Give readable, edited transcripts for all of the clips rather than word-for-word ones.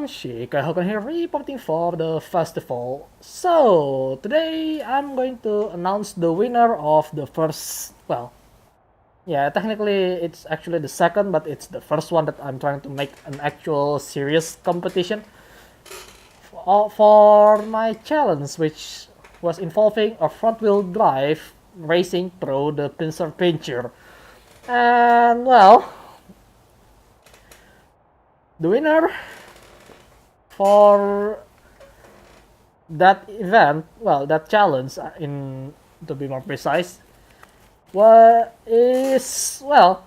everyone, Shika Hogan here reporting for the festival. So, today I'm going to announce the winner of the first, well, yeah, technically it's actually the second, but it's the first one that I'm trying to make an actual serious competition for my challenge, which was involving a front-wheel drive racing through the pincer pincher. And, well, the winner for that event, well, that challenge, in to be more precise, is, well,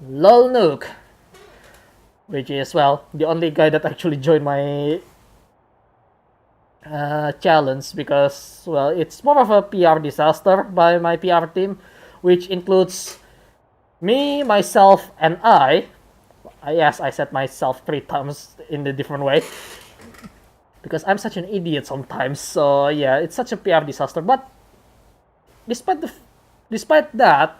Lol Nuke, which is, well, the only guy that actually joined my challenge, because, well, it's more of a PR disaster by my PR team, which includes me, myself, and I. Yes, I said myself 3 times in a different way, because I'm such an idiot sometimes. So yeah, it's such a PR disaster. But despite that,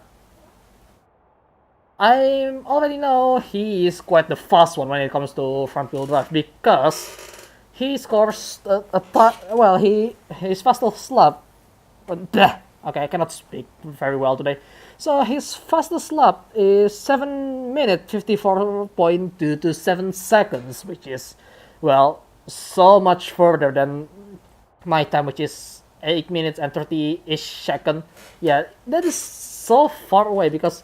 I already know he is quite the fast one when it comes to front wheel drive, because he scores his fastest lap. Okay, I cannot speak very well today. So his fastest lap is 7 minutes 54.227 seconds, which is, well, so much further than my time, which is 8 minutes and 30-ish seconds. Yeah, that is so far away, because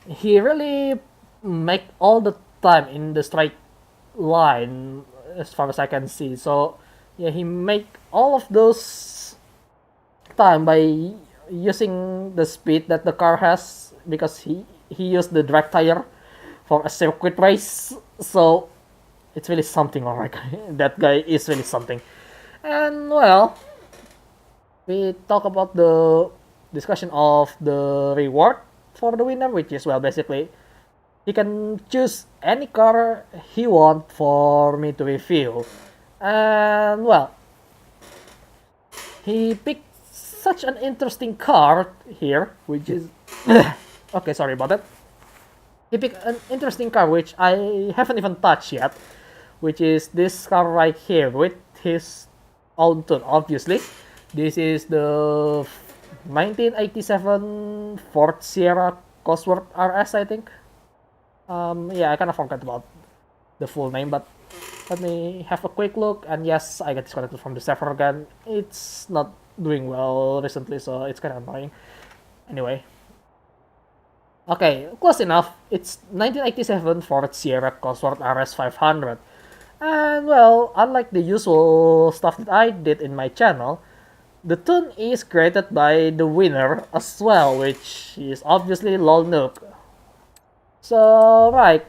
he really make all the time in the straight line as far as I can see. So yeah, he make all of those time by using the speed that the car has, because he used the drag tire for a circuit race. So it's really something, alright. That guy is really something. And, well, we talk about the discussion of the reward for the winner, which is, well, basically he can choose any car he want for me to review. And, well, he picked such an interesting car here, which is okay, sorry about that. He picked an interesting car which I haven't even touched yet, which is this car right here with his own tune. Obviously, this is the 1987 Ford Sierra Cosworth RS, I think. Yeah, I kind of forgot about the full name, but let me have a quick look. And yes, I got disconnected from the server again. It's not doing well recently, so it's kind of annoying. Anyway, okay, close enough. It's 1987 Ford Sierra Cosworth RS 500. And, well, unlike the usual stuff that I did in my channel, the tune is created by the winner as well, which is obviously Lol Nuke. So, right.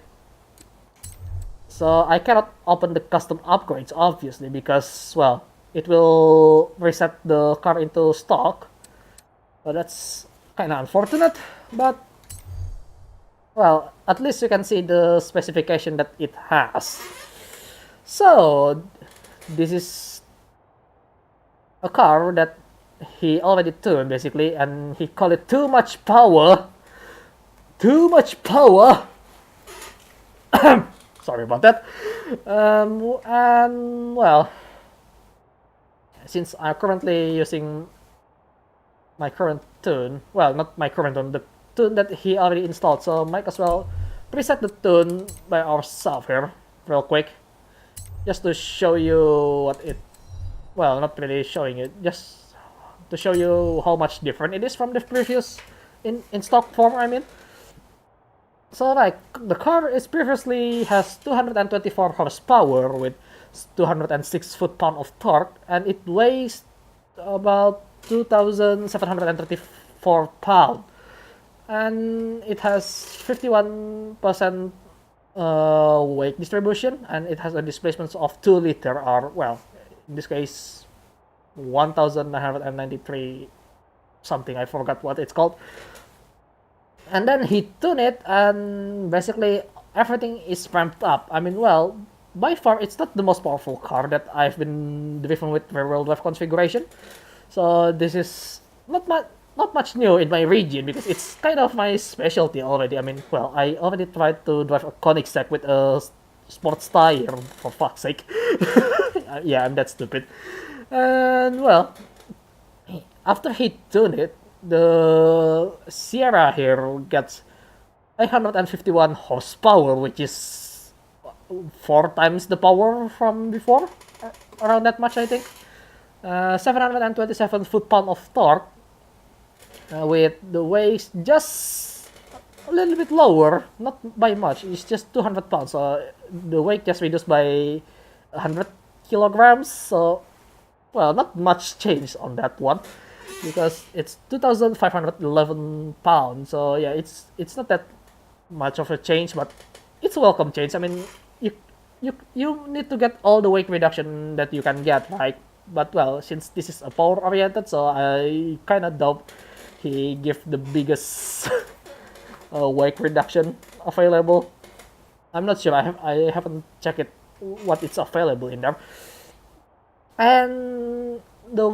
So I cannot open the custom upgrades, obviously, because, well, it will reset the car into stock. So that's kind of unfortunate, but, well, at least you can see the specification that it has. So this is a car that he already tuned, basically, and he called it too much power. Too much power. Sorry about that. And, well, since I'm currently using my current tune, well, not my current tune, the tune that he already installed, so might as well preset the tune by ourselves here real quick, just to show you what it, well, not really showing it, just to show you how much different it is from the previous in stock form, I mean. So, like, the car is previously has 224 horsepower with 206 foot-pound of torque, and it weighs about 2,734 pounds. And it has 51% weight distribution, and it has a displacement of 2 liter, or, well, in this case, 1,993 something, I forgot what it's called. And then he tuned it, and basically everything is ramped up. I mean, well, by far it's not the most powerful car that I've been driven with rear-wheel drive configuration. So this is not much new in my region, because it's kind of my specialty already. I mean, well, I already tried to drive a Koenigsegg with a sports tire, for fuck's sake. Yeah, I'm that stupid. And well, after he tuned it, the Sierra here gets 851 horsepower, which is 4 times the power from before, around that much I think. 727 foot-pound of torque, with the weight just a little bit lower, not by much, it's just 200 pounds, so the weight just reduced by 100 kilograms, so, well, not much change on that one, because it's 2,511 pounds, so yeah, it's not that much of a change, but it's a welcome change. I mean, you need to get all the weight reduction that you can get, right? But well, since this is a power oriented, so I kind of doubt he give the biggest weight reduction available. I'm not sure. I haven't checked it what it's available in there. And the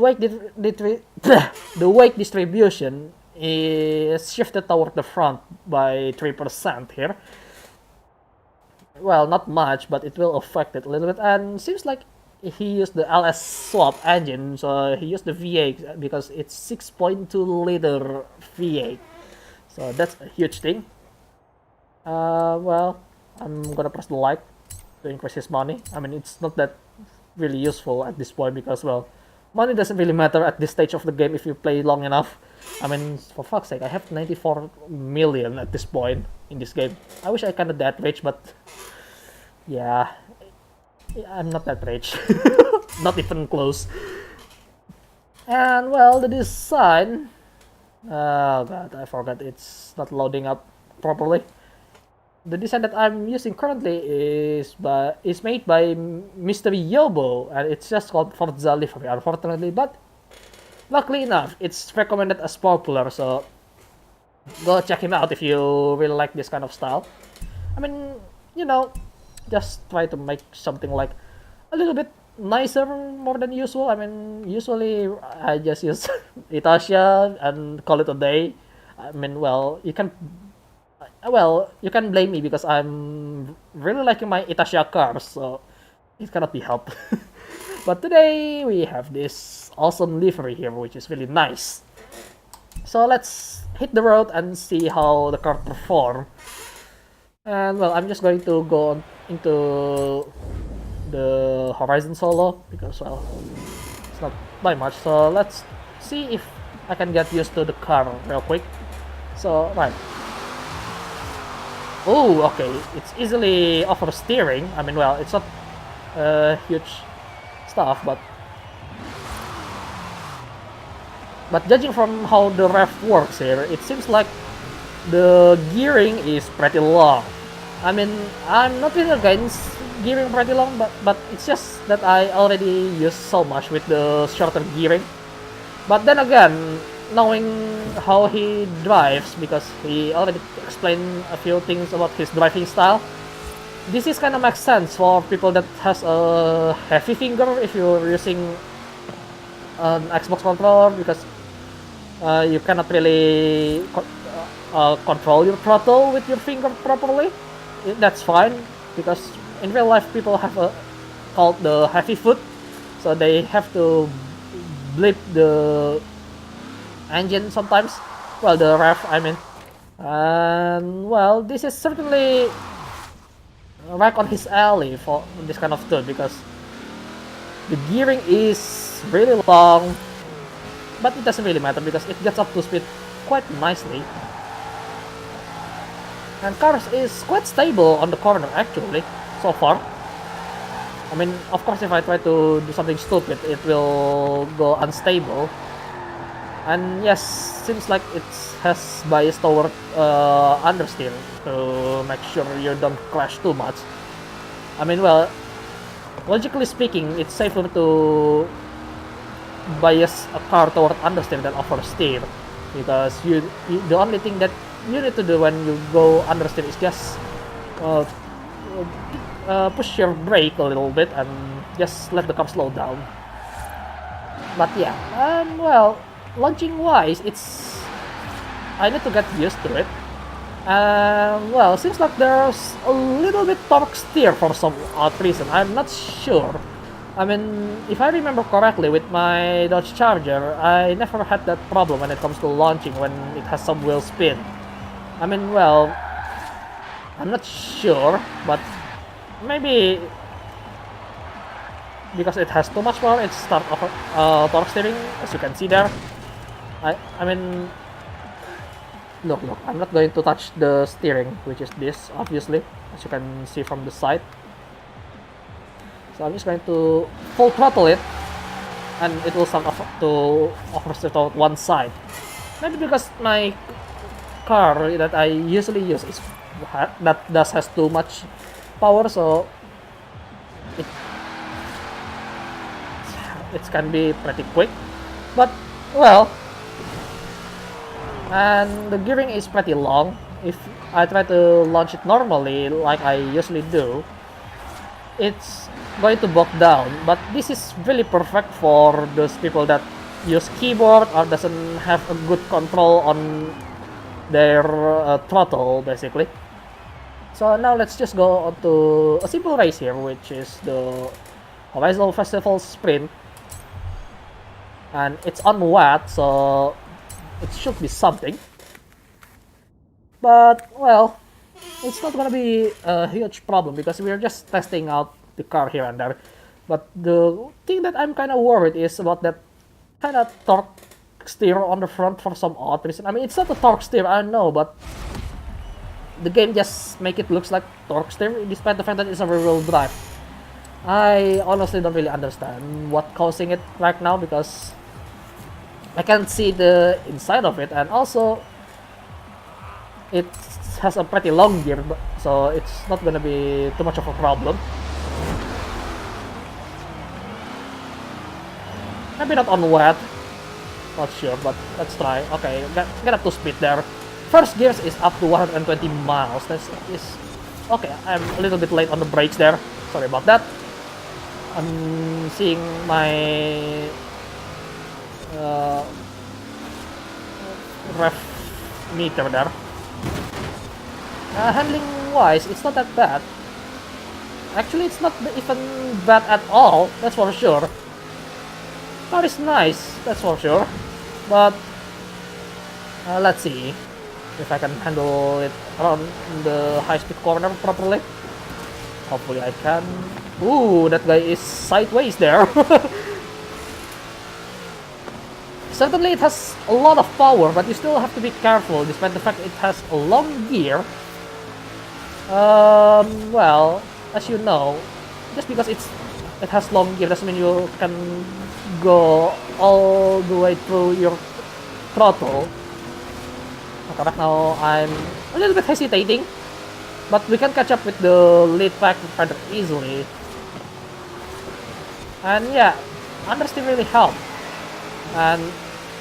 the weight distribution is shifted toward the front by 3% here. Well, not much, but it will affect it a little bit. And seems like he used the LS swap engine, so he used the V8 because it's 6.2 liter V8. So that's a huge thing. Well, I'm gonna press the like to increase his money. I mean, it's not that really useful at this point because, well, money doesn't really matter at this stage of the game if you play long enough. I mean, for fuck's sake, I have 94 million at this point in this game. I wish I kinda that rich, but yeah, I'm not that rich. Not even close. And well, the design, oh god, I forgot, it's not loading up properly. The design that I'm using currently is made by Mr. Y0B0, and it's just called Forza Livery, unfortunately, but luckily enough, it's recommended as popular, so go check him out if you really like this kind of style. I mean, you know, just try to make something like a little bit nicer more than usual. I mean, usually I just use Itasha and call it a day. I mean, well, you can blame me because I'm really liking my Itasha cars, so it cannot be helped. But today we have this awesome livery here, which is really nice. So let's hit the road and see how the car perform. And well, I'm just going to go on into the Horizon solo because, well, it's not by much. So let's see if I can get used to the car real quick. So right. Oh, okay. It's easily oversteering. I mean, well, it's not huge stuff, but judging from how the rev works here, it seems like the gearing is pretty long. I mean, I'm not really against gearing pretty long, but it's just that I already use so much with the shorter gearing. But then again, knowing how he drives, because he already explained a few things about his driving style, this is kind of makes sense for people that has a heavy finger if you're using an Xbox controller, because you cannot really control your throttle with your finger properly. That's fine, because in real life people have a called the heavy foot, so they have to blip the engine sometimes. Well, the rev, I mean. And well, this is certainly right on his alley for this kind of tool, because the gearing is really long, but it doesn't really matter because it gets up to speed quite nicely. And cars is quite stable on the corner actually, so far. I mean, of course, if I try to do something stupid, it will go unstable. And yes, seems like it has bias toward understeer to make sure you don't crash too much. I mean, well, logically speaking, it's safer to bias a car toward understeer than oversteer, because the only thing that you need to do when you go understeer is just push your brake a little bit and just let the car slow down. But yeah, well, launching wise, I need to get used to it. Well, seems like there's a little bit torque steer for some odd reason. I'm not sure. I mean, if I remember correctly, with my Dodge Charger, I never had that problem when it comes to launching when it has some wheel spin. I mean, well, I'm not sure, but maybe because it has too much power, it's torque steering, as you can see there. I mean, look, I'm not going to touch the steering, which is this, obviously, as you can see from the side. So I'm just going to full throttle it, and it will start to oversteer to one side. Maybe because my car that I usually use is has too much power, so it can be pretty quick. But well, and the gearing is pretty long. If I try to launch it normally, like I usually do, it's going to bog down. But this is really perfect for those people that use keyboard or doesn't have a good control on their throttle, basically. So now let's just go on to a simple race here, which is the Horizon Festival Sprint, and it's on wet, so it should be something. But well, it's not gonna be a huge problem because we're just testing out the car here and there. But the thing that I'm kind of worried is about that kind of torque steer on the front for some odd reason. I mean, it's not a torque steer, I know, but the game just make it looks like torque steer despite the fact that it's a rear-wheel drive. I honestly don't really understand what's causing it right now because I can't see the inside of it, and also it has a pretty long gear, so it's not gonna be too much of a problem. Maybe not on wet, not sure, but let's try. Okay, get up to speed there. First gears is up to 120 miles. That is okay. I'm a little bit late on the brakes there. Sorry about that. I'm seeing my ref meter there. Handling wise, it's not that bad. Actually, it's not even bad at all, that's for sure. Car is nice, that's for sure. But let's see if I can handle it around the high-speed corner properly. Hopefully I can. Ooh, that guy is sideways there. Certainly it has a lot of power, but you still have to be careful despite the fact it has a long gear. Well, as you know, just because it has long gear doesn't mean you can go all the way through your throttle. Okay, right now I'm a little bit hesitating, but we can catch up with the lead pack rather easily. And yeah, understeer really help. And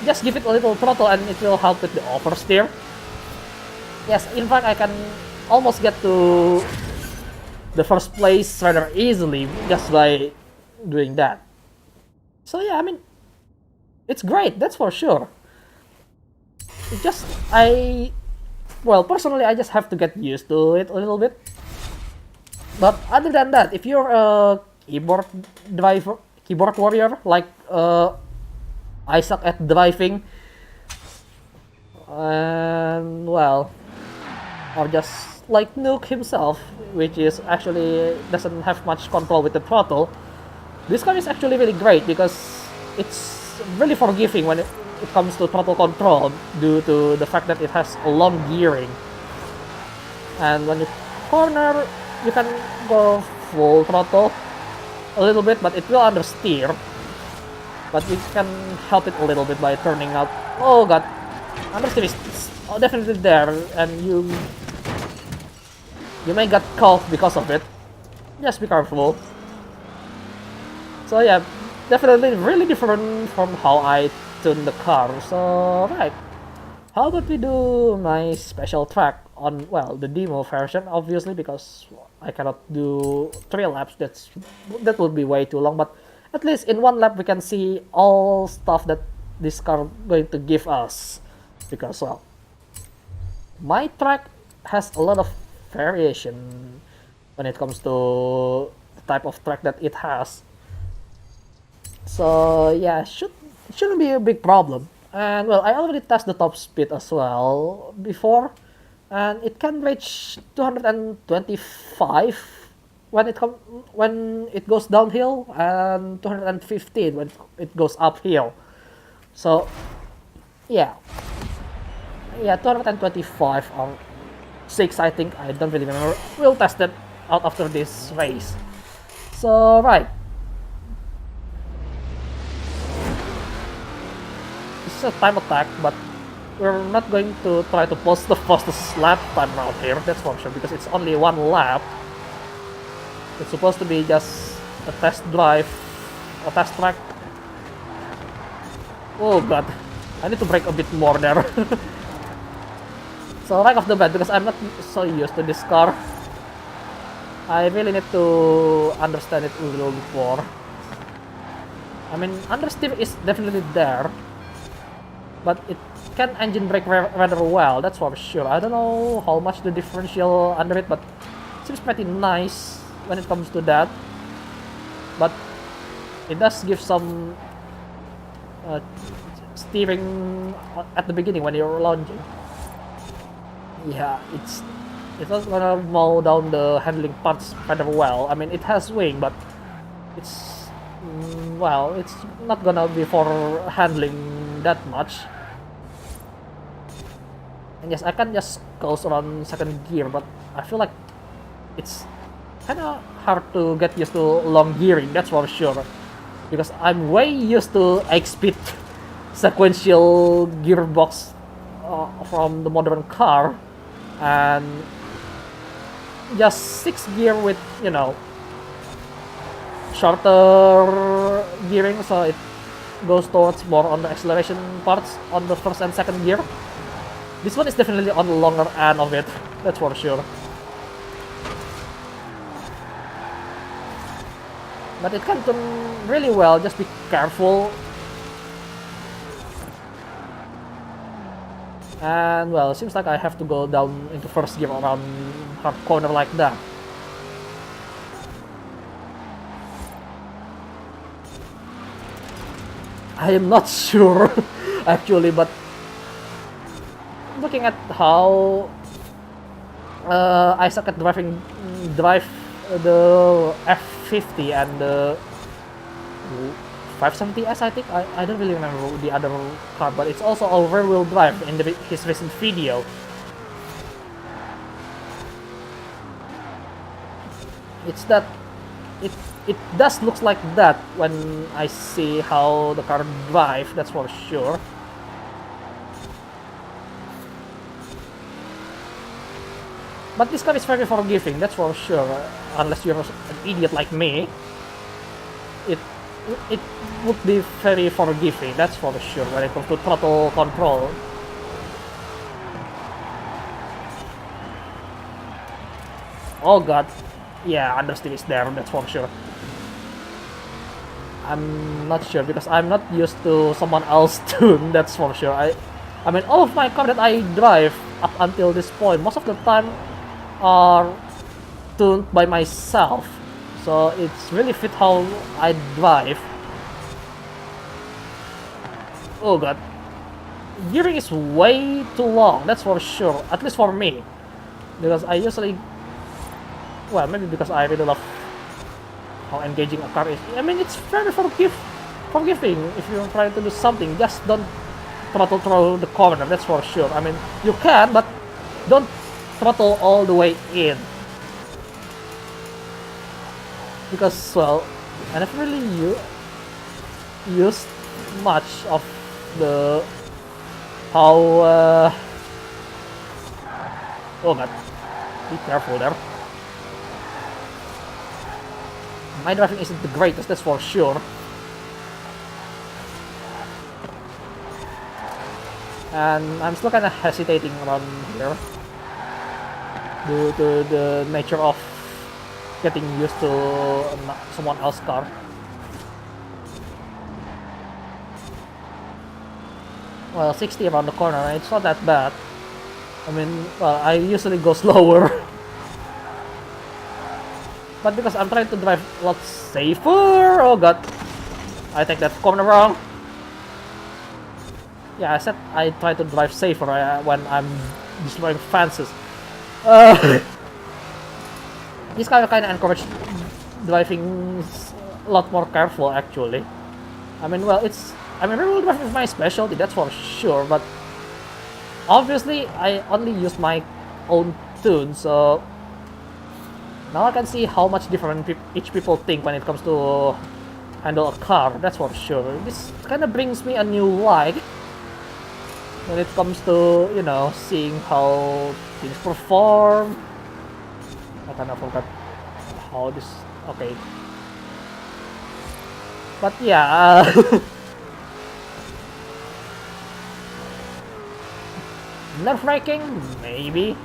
just give it a little throttle and it will help with the oversteer. Yes, in fact I can almost get to the first place rather easily just by doing that. So yeah, I mean, it's great, that's for sure. It just, well, personally I just have to get used to it a little bit. But other than that, if you're a keyboard warrior like I suck at driving, and well, or just like Nuke himself, which is actually doesn't have much control with the throttle, this car is actually really great because it's really forgiving when it comes to throttle control due to the fact that it has a long gearing. And when you corner, you can go full throttle a little bit, but it will understeer. But we can help it a little bit by turning out. Oh god, understeer is definitely there, and you may get caught because of it. Just be careful. So yeah, definitely really different from how I tune the car. So right, how about we do my special track on, well, the demo version, obviously, because I cannot do 3 laps. That would be way too long. But at least in 1 lap we can see all stuff that this car going to give us. Because well, my track has a lot of variation when it comes to the type of track that it has. So yeah, shouldn't be a big problem. And well, I already tested the top speed as well before, and it can reach 225 when it goes downhill, and 215 when it goes uphill. So yeah, 225 or 6, I think. I don't really remember. We'll test it out after this race. So right, this is a time attack, but we're not going to try to post the fastest lap time out here, that's for sure, because it's only one lap. It's supposed to be just a test drive, a test track. Oh god, I need to brake a bit more there. So right off the bat, because I'm not so used to this car, I really need to understand it a little bit more. I mean, understeer is definitely there, but it can engine brake rather well, that's for sure. I don't know how much the differential under it, but it seems pretty nice when it comes to that. But it does give some steering at the beginning when you're launching. Yeah, it's not gonna mow down the handling parts rather well. I mean, it has wing, but it's well, it's not gonna be for handling that much. And yes, I can just coast around second gear, but I feel like it's kind of hard to get used to long gearing, that's for sure. Because I'm way used to 8-speed sequential gearbox from the modern car, and just 6 gear with, you know, shorter gearing, so it goes towards more on the acceleration parts on the first and second gear. This one is definitely on the longer end of it, that's for sure. But it can turn really well, just be careful. And well, it seems like I have to go down into first gear around hard corner like that. I am not sure actually, but looking at how Isaac at drive the F50 and the 570S, I think. I don't really remember the other car, but it's also a rear-wheel drive in his recent video. It's that it does looks like that when I see how the car drive, that's for sure. But this car is very forgiving, that's for sure. Unless you're an idiot like me, it would be very forgiving, that's for sure, when it comes to throttle control. Oh god, yeah, understeer is there, that's for sure. I'm not sure because I'm not used to someone else tune, that's for sure. I mean, all of my car that I drive up until this point, most of the time are tuned by myself, so it's really fit how I drive. Oh god, gearing is way too long, that's for sure, at least for me, because I usually, well, maybe because I really love how engaging a car is. I mean, it's very forgiving. If you're trying to do something, just don't throttle through the corner, that's for sure. I mean, you can, but don't throttle all the way in. Because, well, I never really used much of the how oh god, be careful there. My driving isn't the greatest, that's for sure. And I'm still kind of hesitating around here due to the nature of getting used to someone else's car. Well, 60 around the corner, it's not that bad. I mean, well, I usually go slower. But because I'm trying to drive a lot safer, oh god, I take that corner wrong. Yeah, I said I try to drive safer when I'm destroying fences. This kind of encourage driving a lot more careful actually. I mean, well, real driving is my specialty, that's for sure, but obviously I only use my own tune, so now I can see how much different each people think when it comes to handle a car, that's for sure. This kind of brings me a new light when it comes to, you know, seeing how things perform. I kind of forgot how this, okay. But yeah, nerve-wracking, maybe.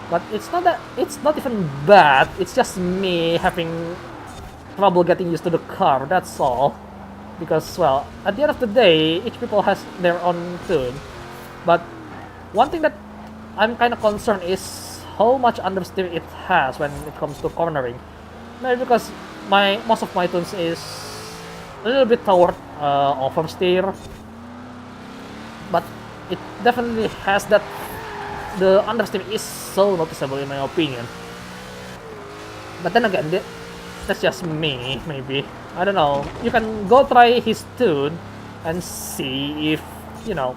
But it's not even bad, it's just me having trouble getting used to the car, that's all. Because, well, at the end of the day, each people has their own tune. But one thing that I'm kind of concerned is how much understeer it has when it comes to cornering. Maybe because most of my tunes is a little bit toward oversteer, but it definitely has that. The understeer is so noticeable in my opinion. But then again, that's just me, maybe. I don't know. You can go try his tune and see if, you know,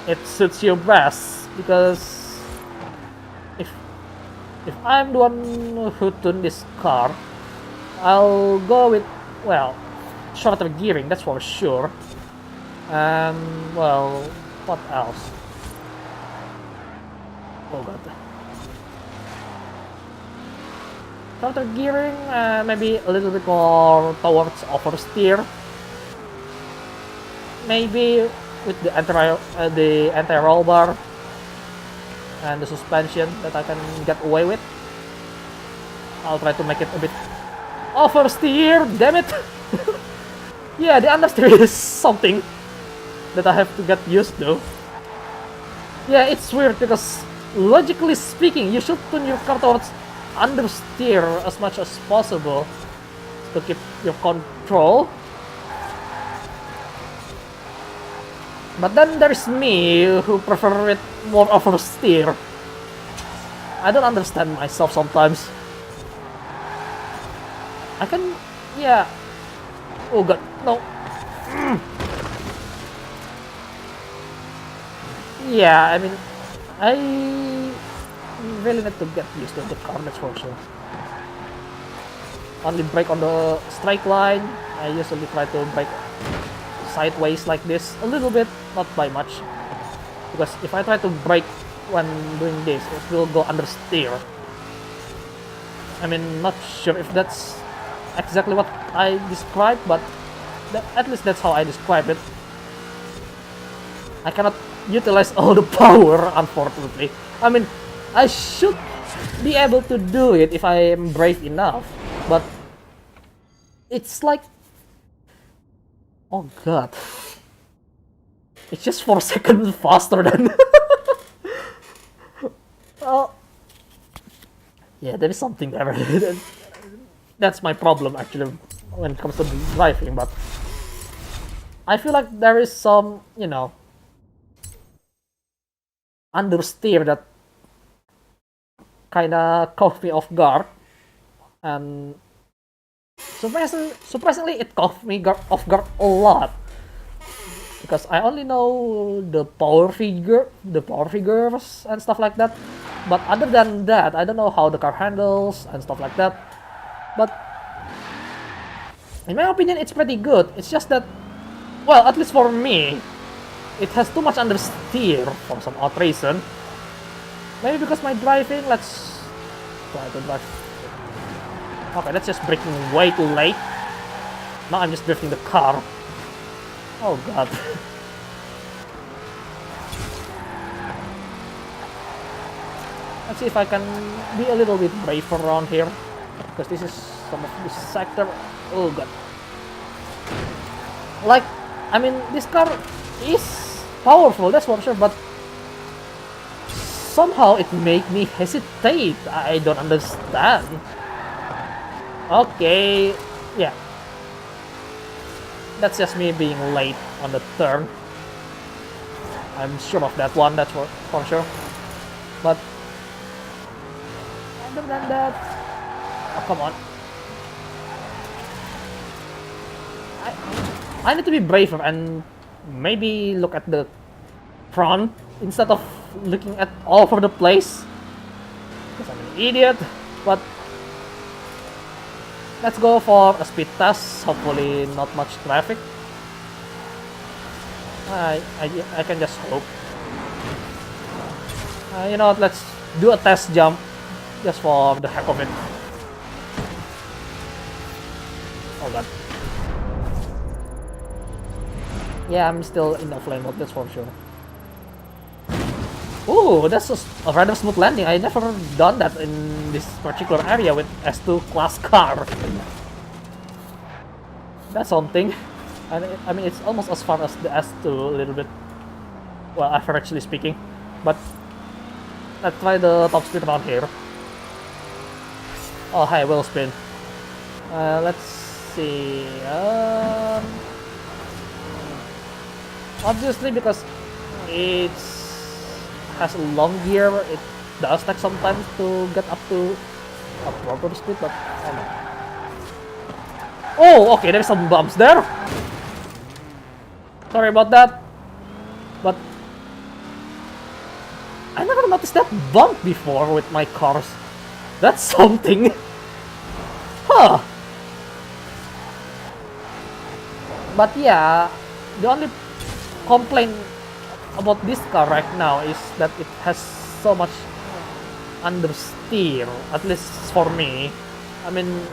it suits you best. Because if I'm the one who tuned this car, I'll go with, well, shorter gearing, that's for sure. And, well, what else? Oh god. Shorter gearing, maybe a little bit more towards oversteer. Maybe with the anti-roll bar and the suspension that I can get away with. I'll try to make it a bit oversteer, damn it! Yeah, the understeer is something that I have to get used to. Yeah, it's weird because logically speaking, you should tune your car towards understeer as much as possible to keep your control. But then there's me who prefer it more oversteer. I don't understand myself sometimes. I can, yeah. Oh god, no. Yeah, I mean, I really need to get used to the car, that's for sure. Only brake on the straight line. I usually try to brake sideways like this a little bit, not by much. Because if I try to brake when doing this, it will go understeer. I mean, not sure if that's exactly what I described, but at least that's how I describe it. I cannot utilize all the power, unfortunately. I mean, I should be able to do it if I am brave enough, but it's like, oh god, it's just 4 seconds faster than. Oh, yeah, there is something there. That's my problem actually when it comes to driving, but I feel like there is some, you know, understeer that kinda caught me off guard, and surprisingly it caught me off guard a lot, because I only know the power figures and stuff like that, but other than that I don't know how the car handles and stuff like that. But in my opinion it's pretty good. It's just that, well, at least for me, it has too much understeer for some odd reason. Maybe because my driving, let's try to drive. Okay, that's just braking way too late. Now I'm just drifting the car. Oh god. Let's see if I can be a little bit braver around here. Because this is some of this sector. Oh god. Like, I mean, this car is powerful, that's for sure, but somehow it made me hesitate. I don't understand. Okay, yeah. That's just me being late on the turn. I'm sure of that one, that's for sure. But other than that, oh, come on. I need to be braver and maybe look at the front instead of looking at all over the place. Because I'm an idiot. But let's go for a speed test. Hopefully not much traffic. I can just hope. You know what, let's do a test jump just for the heck of it. Oh god. Yeah, I'm still in offline mode, that's for sure. Ooh, that's a rather smooth landing. I never done that in this particular area with S2 class car. That's something. And I mean, it's almost as far as the S2 a little bit. Well, averagely speaking. But let's try the top speed around here. Oh, hi, wheel spin. Let's see. Obviously, because it has a long gear, it does take some time to get up to a proper speed, but oh no. Oh, okay, there's some bumps there. Sorry about that. But I never noticed that bump before with my cars. That's something. Huh. But yeah, the only complaint about this car right now is that it has so much understeer, at least for me. I mean,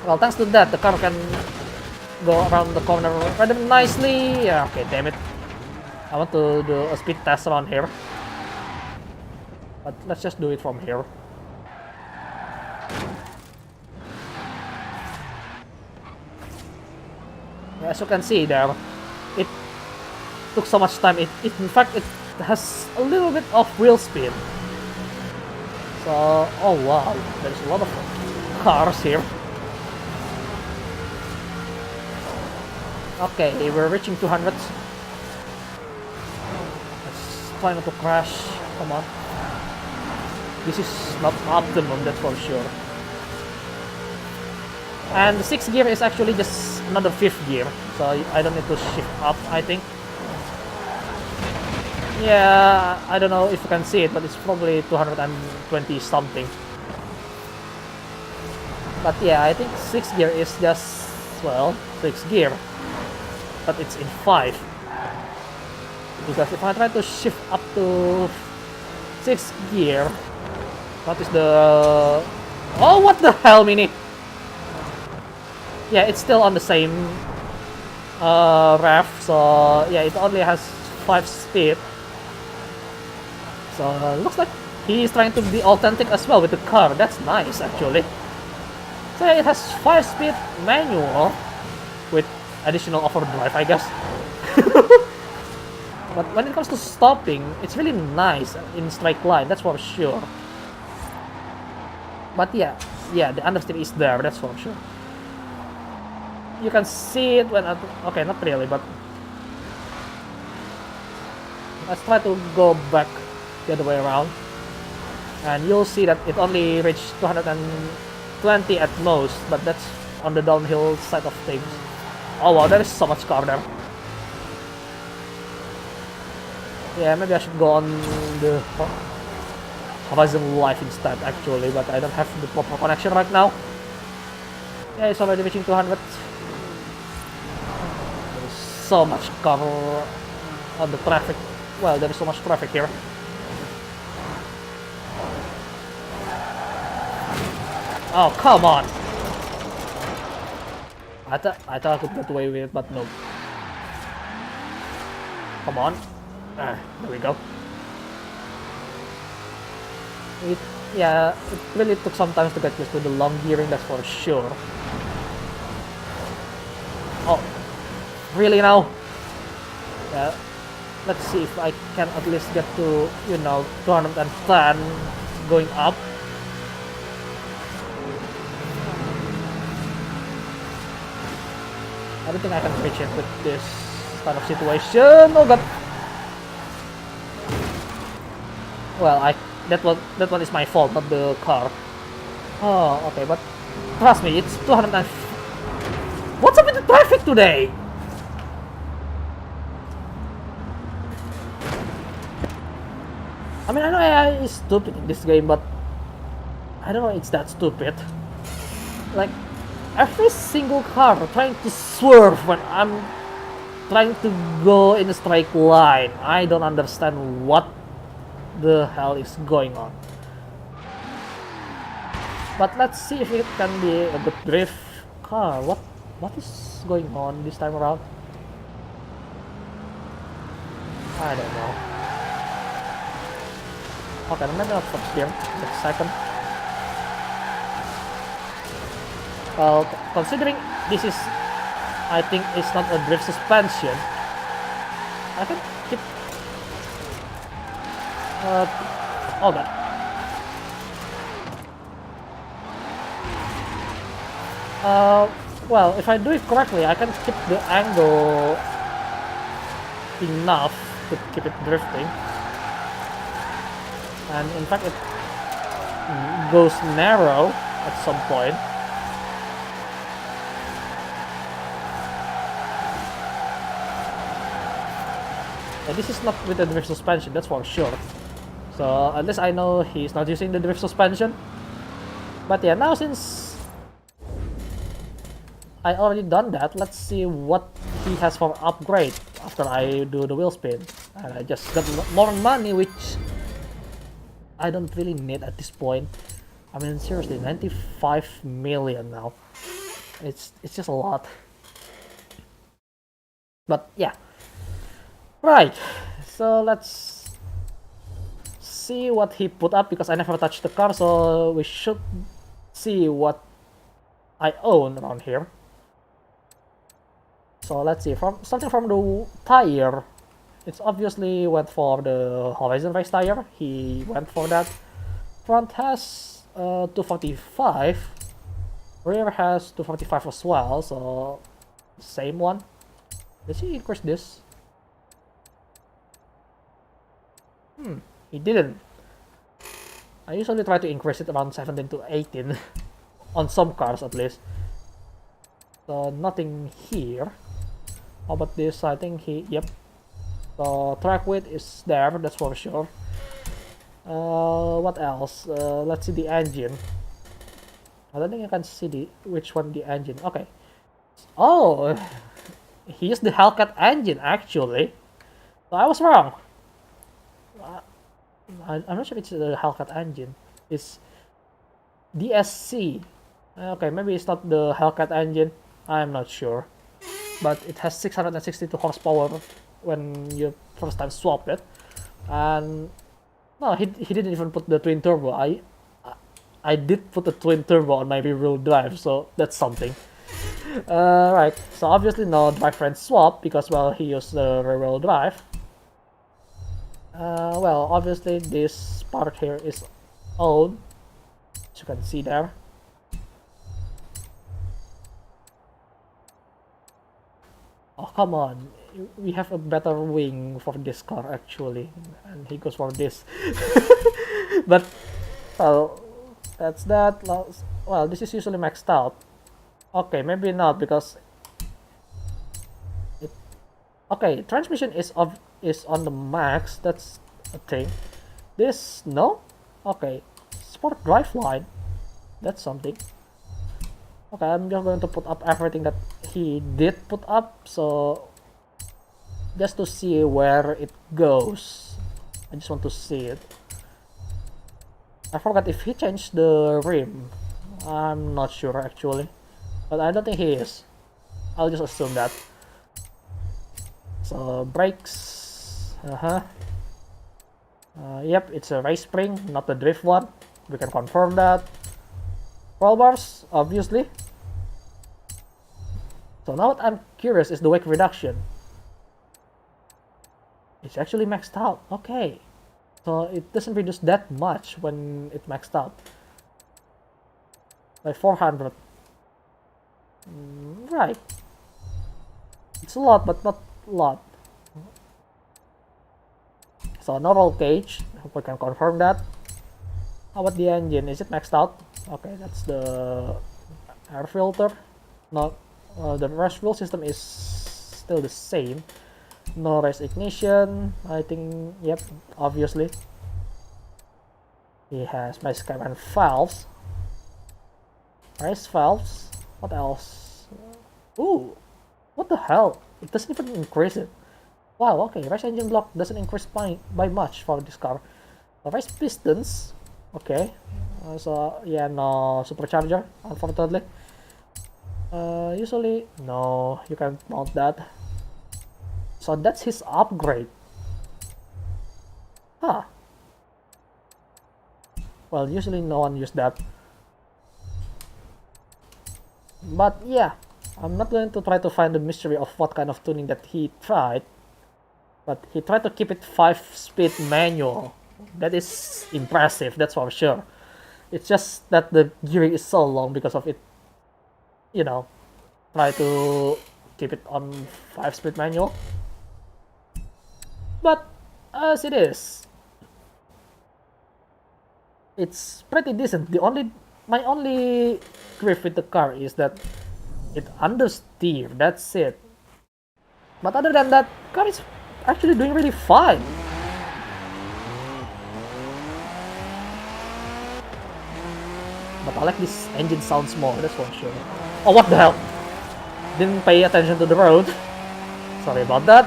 well, thanks to that, the car can go around the corner rather nicely. Yeah, okay, damn it. I want to do a speed test around here. But let's just do it from here. As you can see there, it took so much time. In fact, it has a little bit of wheel spin. So, oh wow, there's a lot of cars here. Okay, we're reaching 200. Let's try not to crash. Come on. This is not optimum, that's for sure. And the 6th gear is actually just another 5th gear, so I don't need to shift up, I think. Yeah, I don't know if you can see it, but it's probably 220 something. But yeah, I think 6th gear is just, well, 6th gear. But it's in 5. Because if I try to shift up to 6th gear, what is the... Oh, what the hell, Mini? Yeah, it's still on the same ref, so yeah, it only has 5 speed. So looks like he's trying to be authentic as well with the car. That's nice, actually. So yeah, it has 5 speed manual with additional overdrive, I guess. But when it comes to stopping, it's really nice in straight line, that's for sure. But yeah, the understeer is there, that's for sure. You can see it when okay, not really, but let's try to go back the other way around, and you'll see that it only reached 220 at most, but that's on the downhill side of things. Oh wow, there is so much car there. Yeah, maybe I should go on the Horizon Live instead, actually, but I don't have the proper connection right now. Yeah, it's already reaching 200. There's so much cover on the traffic. Well, there is so much traffic here. Oh, come on! I thought I could get away with it, but no. Come on. There we go. It really took some time to get used to the long gearing, that's for sure. Oh, really now? Yeah, let's see if I can at least get to, you know, 210 going up. I don't think I can reach it with this kind of situation. Oh god. Well, that one is my fault, not the car. Oh, okay, but trust me, it's 200 and... What's up with the traffic today? I mean, I know AI is stupid in this game, but I don't know it's that stupid. Like, every single car trying to swerve when I'm trying to go in a straight line. I don't understand what the hell is going on. But let's see if it can be a good drift car. What is going on this time around? I don't know. Okay, maybe not first gear, but second. Well, considering this is, I think it's not a drift suspension, I can keep... oh god. Well, if I do it correctly, I can keep the angle enough to keep it drifting. And in fact, it goes narrow at some point. And this is not with the drift suspension, that's for sure. So at least I know he's not using the drift suspension. But yeah, now since I already done that, let's see what he has for upgrade after I do the wheel spin. And I just got more money, which I don't really need at this point. I mean, seriously, 95 million now. It's just a lot. But yeah. Right. So let's see what he put up, because I never touched the car, so we should see what I own around here. So let's see, starting from the tire, it's obviously went for the Horizon race tire. He went for that. Front has 245, rear has 245 as well, so same one. Did he increase this? He didn't. I usually try to increase it around 17 to 18 on some cars at least. So nothing here. How about this? I think yep. So track width is there, that's for sure. What else? Let's see the engine. I don't think I can see which one the engine. Okay. Oh, he used the Hellcat engine actually. So I was wrong. I'm not sure it's the Hellcat engine. It's DSC. Okay, maybe it's not the Hellcat engine. I'm not sure. But it has 662 horsepower when you first time swap it. And no, he didn't even put the twin turbo. I did put the twin turbo on my rear-wheel drive, so that's something. Right, so obviously no drivetrain swap because, well, he used the rear-wheel drive. Well, obviously this part here is owned, as you can see there. Oh, come on. We have a better wing for this car actually, and he goes for this. But, well, that's that. Well, this is usually maxed out. Okay, maybe not because okay, transmission is on the max. That's a thing. This no. Okay, sport driveline. That's something. Okay, I'm just going to put up everything that he did put up, so just to see where it goes. I just want to see it. I forgot if he changed the rim. I'm not sure actually, but I don't think he is. I'll just assume that. So brakes, yep, it's a race spring, not the drift one. We can confirm that. Roll bars, obviously. So now what I'm curious is the weight reduction. It's actually maxed out. Okay. So it doesn't reduce that much when it maxed out. By 400. Right. It's a lot, but not a lot. So normal gauge, hope we can confirm that. How about the engine? Is it maxed out? Okay, that's the air filter. No, the rest fuel system is still the same. No race ignition. I think, yep, obviously. He has my Skyman valves. Race valves. What else? Ooh, what the hell? It doesn't even increase it. Wow, okay, race engine block doesn't increase by much for this car. Race pistons, okay. So yeah, no supercharger, unfortunately. Usually, no, you can't mount that. So that's his upgrade. Huh. Well, usually no one use that. But yeah, I'm not going to try to find the mystery of what kind of tuning that he tried. But he tried to keep it 5-speed manual. That is impressive, that's for sure. It's just that the gearing is so long because of it. You know, try to keep it on 5-speed manual. But as it is, it's pretty decent. My only grief with the car is that it understeer. That's it. But other than that, car is actually doing really fine. But I like this engine sounds more, that's for sure. Oh, what the hell? Didn't pay attention to the road. Sorry about that.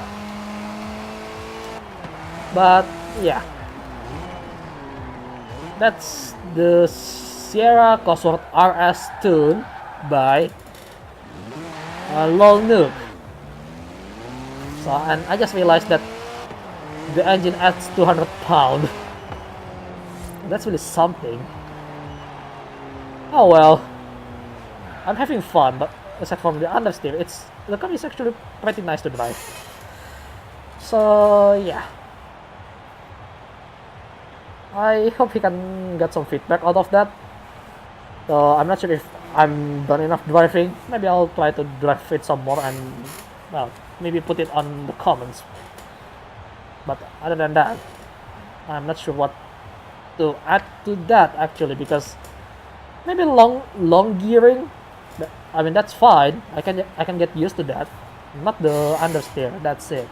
But yeah, that's the Sierra Cosworth RS tune by Lol Nuke. So, and I just realized that the engine adds 200 pounds. That's really something. Oh well, I'm having fun, but aside from the understeer, the car is actually pretty nice to drive. So yeah, I hope he can get some feedback out of that. So I'm not sure if I'm done enough driving. Maybe I'll try to drive it some more and, well, maybe put it on the comments. But other than that, I'm not sure what to add to that actually, because maybe long gearing. I mean, that's fine. I can get used to that. Not the understeer. That's it.